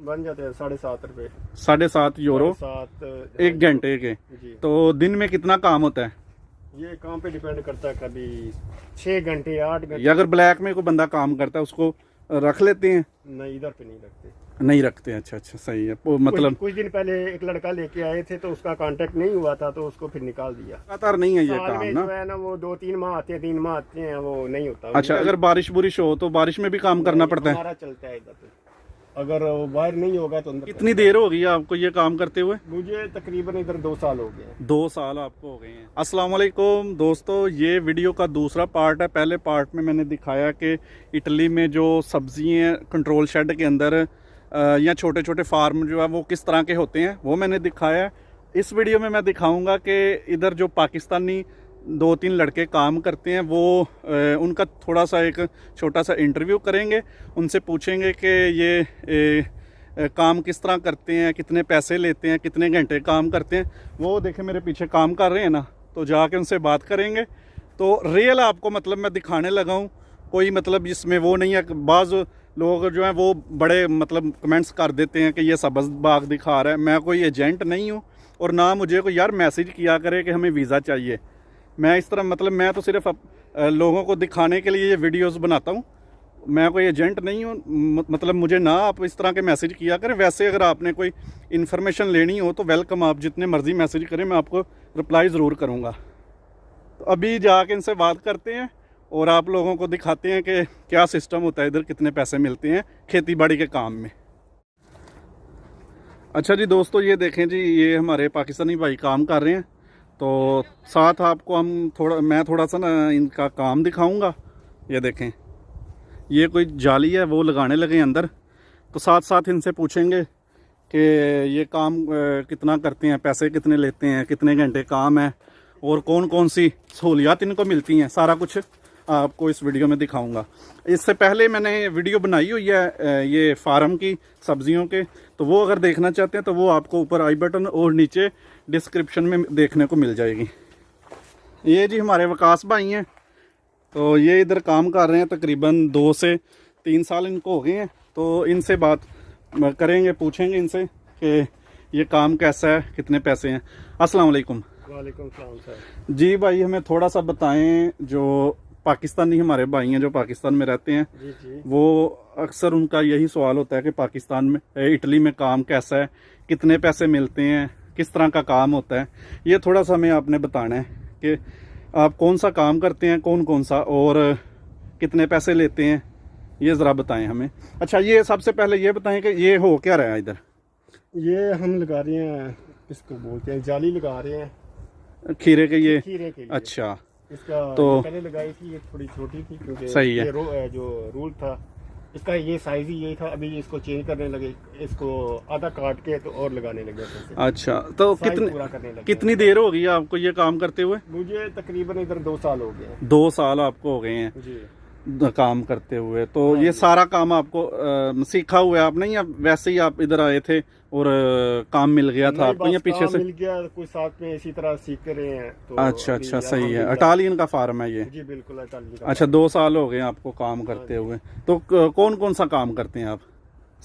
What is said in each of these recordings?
बन जाते हैं 7.5 रुपए। 7.5 यूरो 7 1 घंटे के। जी। तो दिन में कितना काम होता है? ये काम पे डिपेंड करता है, कभी 6 घंटे 8 घंटे। या अगर ब्लैक में कोई बंदा काम करता है उसको रख लेते हैं? नहीं, इधर पे नहीं रखते। नहीं रखते। अच्छा अच्छा, सही है। वो मतलब कुछ दिन पहले एक लड़का लेके आए थे तो उसका कांटेक्ट नहीं हुआ था तो उसको फिर निकाल दिया। लगातार नहीं है ये साल काम में ना? जो है ना, वो 2-3 माह आते हैं, 3 माह आते हैं, वो नहीं होता। अच्छा, अगर बारिश बुरिश हो तो बारिश में भी काम करना पड़ता है? हमारा चलता है इधर पे। अगर वो बाहर नहीं होगा तो अंदर। कितनी देर हो गई आपको ये काम करते हुए? मुझे तकरीबन इधर 2 साल हो गए। 2 साल आपको हो गए हैं। अस्सलाम वालेकुम दोस्तों, ये वीडियो का दूसरा पार्ट है। पहले पार्ट में मैंने दिखाया कि इटली में जो सब्जियां कंट्रोल शेड के अंदर या छोटे छोटे फार्म जो है वो किस तरह के होते हैं, वो मैंने दिखाया है। इस वीडियो में मैं दिखाऊंगा कि इधर जो पाकिस्तानी 2-3 लड़के काम करते हैं वो उनका थोड़ा सा एक छोटा सा इंटरव्यू करेंगे। उनसे पूछेंगे कि ये काम किस तरह करते हैं, कितने पैसे लेते हैं, कितने घंटे काम करते हैं। वो देखें मेरे पीछे काम कर रहे हैं ना, तो जाके उनसे बात करेंगे। तो रियल आपको मतलब मैं दिखाने लगा हूँ, कोई मतलब इसमें वो नहीं है। बाज़ लोग जो हैं वो बड़े मतलब कमेंट्स कर देते हैं कि ये सब्ज़ बाग दिखा रहा है। मैं कोई एजेंट नहीं हूँ और ना मुझे कोई यार मैसेज किया करे कि हमें वीज़ा चाहिए। मैं इस तरह मतलब मैं तो सिर्फ लोगों को दिखाने के लिए ये वीडियोस बनाता हूँ। मैं कोई एजेंट नहीं हूँ। मतलब मुझे ना आप इस तरह के मैसेज किया करें। वैसे अगर आपने कोई इन्फॉर्मेशन लेनी हो तो वेलकम, आप जितने मर्ज़ी मैसेज करें, मैं आपको रिप्लाई ज़रूर करूँगा। तो अभी जाके इनसे बात करते हैं और आप लोगों को दिखाते हैं कि क्या सिस्टम होता है इधर, कितने पैसे मिलते हैं खेती बाड़ी के काम में। अच्छा जी दोस्तों, ये देखें जी, ये हमारे पाकिस्तानी भाई काम कर रहे हैं। तो साथ आपको मैं थोड़ा सा ना इनका काम दिखाऊंगा। ये देखें, ये कोई जाली है वो लगाने लगे अंदर। तो साथ साथ इनसे पूछेंगे कि ये काम कितना करते हैं, पैसे कितने लेते हैं, कितने घंटे काम है और कौन कौन सी सहूलियात इनको मिलती हैं। सारा कुछ आपको इस वीडियो में दिखाऊंगा। इससे पहले मैंने वीडियो बनाई हुई है ये फार्म की सब्जियों के, तो वो अगर देखना चाहते हैं तो वो आपको ऊपर आई बटन और नीचे डिस्क्रिप्शन में देखने को मिल जाएगी। ये जी हमारे वकास भाई हैं, तो ये इधर काम कर रहे हैं। तकरीबन 2 से 3 साल इनको हो गए हैं। तो इनसे बात करेंगे, पूछेंगे इनसे कि ये काम कैसा है, कितने पैसे हैं। अस्सलाम वालेकुम। वालेकुम सलाम सर। जी भाई, हमें थोड़ा सा बताएं, जो पाकिस्तानी हमारे भाई हैं जो पाकिस्तान में रहते हैं, जी जी। वो अक्सर उनका यही सवाल होता है कि पाकिस्तान में इटली में काम कैसा है, कितने पैसे मिलते हैं, किस तरह का काम होता है। ये थोड़ा सा हमें आपने बताना है कि आप कौन सा काम करते हैं, कौन कौन सा, और कितने पैसे लेते हैं, ये ज़रा बताएं हमें। अच्छा, ये सबसे पहले ये बताएं कि ये हो क्या रहा है इधर? ये हम लगा रहे हैं, इसको बोलते हैं जाली लगा रहे हैं खीरे के ये? खीरे के लिए। अच्छा, इसका तो पहले लगाई थी, ये थोड़ी छोटी थी क्योंकि सही है। ये जो रूल था इसका, ये साइज ही यही था। अभी इसको चेंज करने लगे, इसको आधा काट के तो और लगाने लगे। अच्छा, तो कितनी देर हो गई आपको ये काम करते हुए? मुझे तकरीबन इधर 2 साल हो गए। 2 साल आपको हो गए हैं जी काम करते हुए। तो हाँ ये जी। सारा काम आपको सीखा हुआ है आप, नहीं, या वैसे ही आप इधर आए थे और काम मिल गया था आपको, या पीछे से? मिल गया, कुछ साथ में इसी तरह सीख रहे हैं तो। अच्छा अच्छा, सही है। इटालियन का फार्म है ये? जी बिल्कुल, इटालियन का। अच्छा, 2 साल हो गए आपको काम करते हुए। तो कौन कौन सा काम करते हैं आप?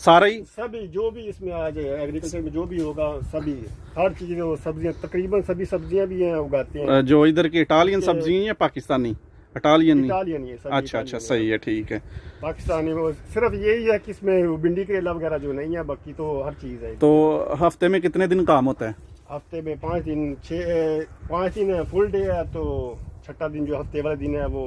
सारा ही? सभी जो भी इसमें आ जाए, एग्रीकल्चर में जो भी होगा, सभी हर चीज, सब्जियां तकरीबन सभी सब्जियां भी हैं, उगाते हैं। जो इधर की इटालियन सब्जी है या पाकिस्तानी? इटालियन। इटालियन ये सभी। अच्छा अच्छा, सही है, ठीक है। पाकिस्तानी वो सिर्फ यही है कि इसमें भिंडी करेला वगैरह जो नहीं है, बाकी तो हर चीज है। तो हफ्ते में कितने दिन काम होता है? हफ्ते में 5 दिन, 5 दिन फुल डे है, तो 6ठा दिन जो हफ्ते वाला दिन है वो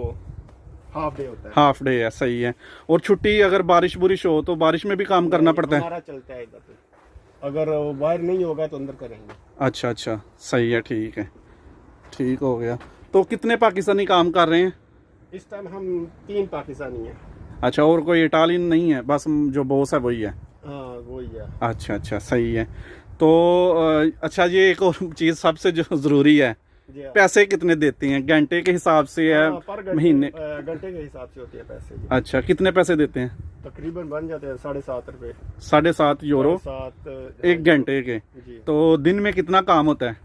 हाफ डे होता है। हाफ डे है, सही है। और छुट्टी अगर बारिश बुरिश हो तो बारिश में भी काम करना पड़ता है? हमारा चलता है इधर पे। अगर वो बाहर नहीं होगा तो अंदर करेंगे। अच्छा अच्छा, सही है, ठीक है, ठीक हो गया। तो कितने पाकिस्तानी काम कर रहे हैं इस टाइम? हम 3 पाकिस्तानी हैं। अच्छा, और कोई इटालियन नहीं है? बस जो बॉस है वही है? हाँ वही है। अच्छा अच्छा, सही है। तो अच्छा, ये एक और चीज़ सबसे जो ज़रूरी है, पैसे कितने देते हैं? घंटे के हिसाब से है, महीने? घंटे के हिसाब से होते हैं पैसे। अच्छा, कितने पैसे देते हैं? तकरीबन बन जाते हैं 7.5 रुपए। 7.5 यूरो 7 1 घंटे के। जी। तो दिन में कितना काम होता है?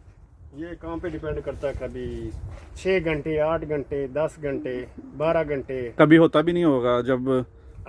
ये काम पे डिपेंड करता है, कभी 6 घंटे 8 घंटे 10 घंटे 12 घंटे। कभी होता भी नहीं होगा जब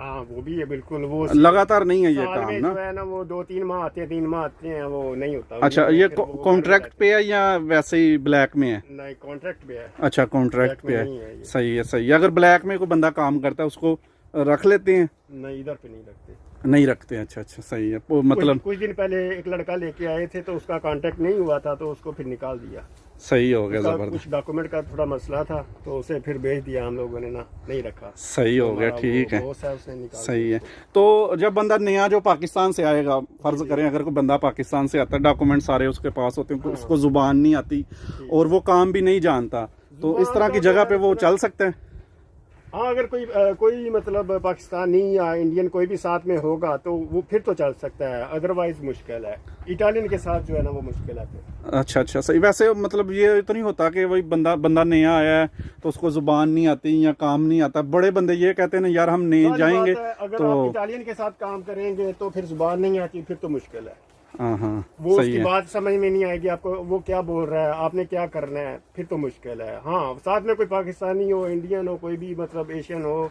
हाँ वो भी है बिल्कुल। वो लगातार नहीं है ये साल काम में ना? जो है ना वो 2-3 माह आते हैं, 3 माह आते हैं, वो नहीं होता। अच्छा, ये कॉन्ट्रैक्ट पे है या वैसे ही ब्लैक में है? नहीं कॉन्ट्रैक्ट पे है। अच्छा, कॉन्ट्रैक्ट ब्लैक में पे नहीं है। है ये। सही है, सही है। अगर ब्लैक में कोई बंदा काम करता है उसको रख लेते हैं? नहीं इधर पे नहीं रखते। नहीं रखते। अच्छा अच्छा, सही है। वो मतलब कुछ दिन पहले एक लड़का लेके आए थे तो उसका कांटेक्ट नहीं हुआ था तो उसको फिर निकाल दिया। सही हो गया, उसका जबरदस्त। कुछ डॉक्यूमेंट का थोड़ा मसला था तो उसे फिर भेज दिया हम लोगों ने ना, नहीं रखा। सही हो गया, हमारा ठीक वो है। बॉस है उसने निकाल सही दिया है। तो जब बंदा नया जो पाकिस्तान से आएगा, फर्ज करें अगर कोई बंदा पाकिस्तान से आता है, डॉक्यूमेंट सारे उसके पास होते हैं, उसको जुबान नहीं आती और वो काम भी नहीं जानता, तो इस तरह की जगह पे वो चल सकता है? हाँ अगर कोई मतलब पाकिस्तानी या इंडियन कोई भी साथ में होगा तो वो फिर तो चल सकता है, अदरवाइज मुश्किल है। इटालियन के साथ जो है ना वो मुश्किल है फिर। अच्छा अच्छा, सही। वैसे मतलब ये तो नहीं होता कि वही बंदा नया आया है तो उसको जुबान नहीं आती या काम नहीं आता? बड़े बंदे ये कहते हैं ना यार हम नहीं सारी जाएंगे बात है, अगर तो आप इटालियन के साथ काम करेंगे तो फिर जुबान नहीं आती, फिर तो मुश्किल है। हाँ हाँ, वो सही उसकी है। बात समझ में नहीं आएगी आपको, वो क्या बोल रहा है, आपने क्या करना है, फिर तो मुश्किल है। हाँ साथ में कोई पाकिस्तानी हो, इंडियन हो, कोई भी मतलब एशियन हो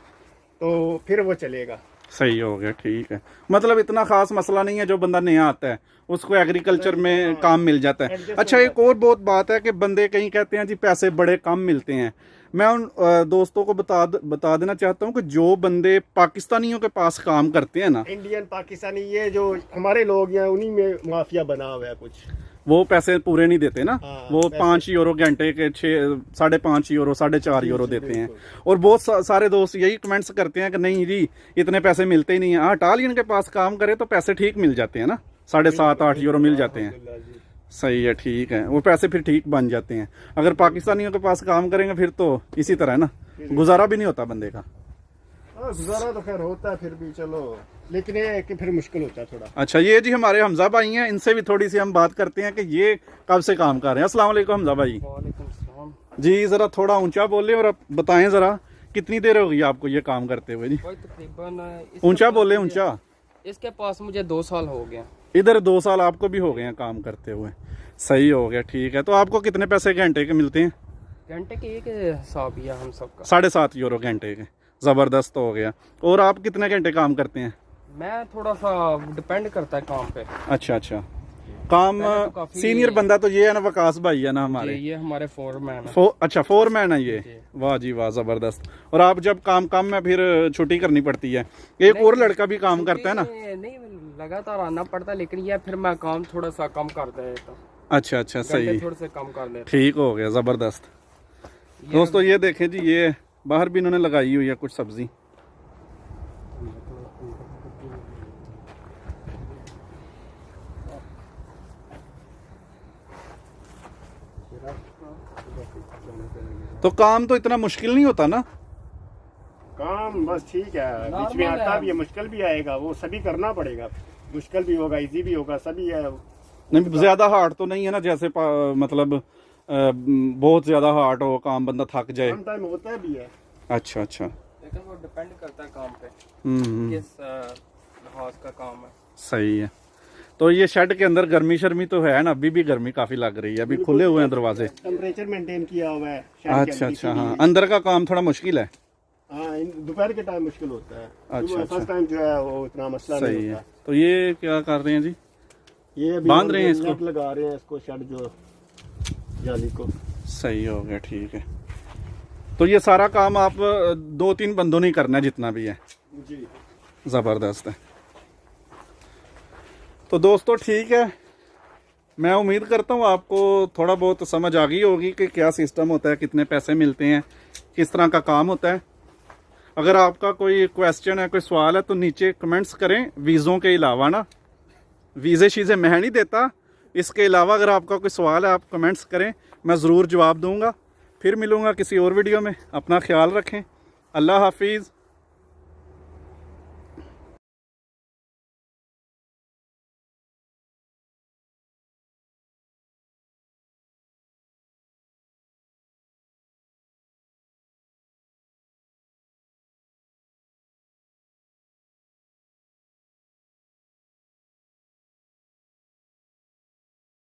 तो फिर वो चलेगा। सही हो गया, ठीक है। मतलब इतना खास मसला नहीं है, जो बंदा नया आता है उसको एग्रीकल्चर में काम मिल जाता है। अच्छा, एक और बहुत बात है कि बंदे कहीं कहते हैं जी पैसे बड़े कम मिलते हैं। मैं उन दोस्तों को बता देना चाहता हूँ कि जो बंदे पाकिस्तानियों के पास काम करते हैं ना, इंडियन पाकिस्तानी ये जो हमारे लोग हैं उन्हीं में माफिया बना हुआ है कुछ। वो पैसे पूरे नहीं देते ना। हाँ, वो पैसे- 5 यूरो घंटे के 5.5 यूरो 4.5 यूरो जी, देते हैं। बिल्कुल। और बहुत सारे दोस्त यही कमेंट्स करते हैं कि नहीं जी इतने पैसे मिलते ही नहीं है। हाँ, इटालियन के पास काम करे तो पैसे ठीक मिल जाते हैं ना, 7.5-8 यूरो मिल जाते हैं। अल्हम्दुलिल्लाह जी। सही है, ठीक है। वो पैसे फिर ठीक बन जाते हैं। अगर पाकिस्तानियों के पास काम करेंगे फिर तो इसी तरह है ना, गुजारा भी नहीं होता बंदे का। हाँ गुजारा तो खैर होता है फिर भी चलो, लेकिन ये है कि फिर मुश्किल होता है थोड़ा। अच्छा, ये जी हमारे हमजा भाई हैं, इनसे भी थोड़ी सी हम बात करते हैं कि ये कब से काम कर रहे हैं। अस्सलाम वालेकुम हमजा भाई। वालेकुम सलाम। जी ज़रा थोड़ा ऊंचा बोले और आप बताएं ज़रा कितनी देर हो गई आपको ये काम करते हुए जी? भाई तकरीबन इसके ऊंचा पास बोले, मुझे- ऊंचा। इसके पास मुझे 2 साल हो गए। इधर 2 साल आपको भी हो गए हैं काम करते हुए। सही हो गया, ठीक है। तो आपको कितने पैसे घंटे के मिलते हैं? घंटे के एक हिसाब ही है हम सबका। 7.5 यूरो घंटे के। ज़बरदस्त हो गया। और आप कितने घंटे काम करते हैं? मैं थोड़ा सा डिपेंड करता है काम पे। अच्छा अच्छा, काम पहले तो काफी- सीनियर बंदा तो ये है ना, वकास भाई है ना हमारे। ये हमारे फोरमैन है। अच्छा, फोरमैन है ये। जी। वाह जी वाह, जबरदस्त। और आप जब काम कम है फिर छुट्टी करनी पड़ती है? एक और लड़का भी काम करता है ना? नहीं लगातार आना पड़ता, लेकिन ये फिर मैं काम थोड़ा सा कम कर देता हूँ। अच्छा अच्छा, सही। थोड़े से कम कर देता ठीक हो गया, जबरदस्त। दोस्तों ये देखें जी, ये बाहर भी इन्होंने लगाई हुई है कुछ सब्जी। तो काम तो इतना मुश्किल नहीं होता ना? काम बस ठीक है, बीच में नॉर्मल आता है। भी है, मुश्किल भी आएगा, वो सभी करना पड़ेगा। मुश्किल भी होगा, इजी भी होगा, सभी है। नहीं, ज्यादा हार्ड तो नहीं है ना, जैसे मतलब बहुत ज्यादा हार्ड हो काम, बंदा थक जाए। सम टाइम होता भी है। अच्छा अच्छा। लेकिन वो डिपेंड करता है काम पे, हम्म। किस लिहाज का काम है। सही है। तो ये शेड के अंदर गर्मी शर्मी तो है ना? अभी भी गर्मी काफी लग रही है, अभी खुले हुए हैं दरवाजे। टेम्परेचर मेंटेन किया हुआ है शेड के अच्छा अंदर, अच्छा, हाँ। इसीलिए। अंदर का काम थोड़ा मुश्किल है। हाँ दोपहर के टाइम मुश्किल होता है। अच्छा, फर्स्ट टाइम जो है वो इतना मसला सही नहीं है। होता। तो ये क्या कर रहे हैं जी? ये अभी बांध रहे हैं इसको? नेट लगा रहे हैं इसको, शेड जो जाली को। सही हो गया, ठीक है। तो ये सारा काम आप 2-3 बंदों ने करना है जितना भी है? जी ज़बरदस्त है। तो दोस्तों ठीक है, मैं उम्मीद करता हूँ आपको थोड़ा बहुत समझ आ गई होगी कि क्या सिस्टम होता है, कितने पैसे मिलते हैं, किस तरह का काम होता है। अगर आपका कोई क्वेश्चन है, कोई सवाल है तो नीचे कमेंट्स करें। वीज़ों के अलावा ना, वीज़े शीज़े मैं नहीं देता, इसके अलावा अगर आपका कोई सवाल है आप कमेंट्स करें, मैं ज़रूर जवाब दूंगा। फिर मिलूँगा किसी और वीडियो में। अपना ख्याल रखें। अल्लाह हाफिज़।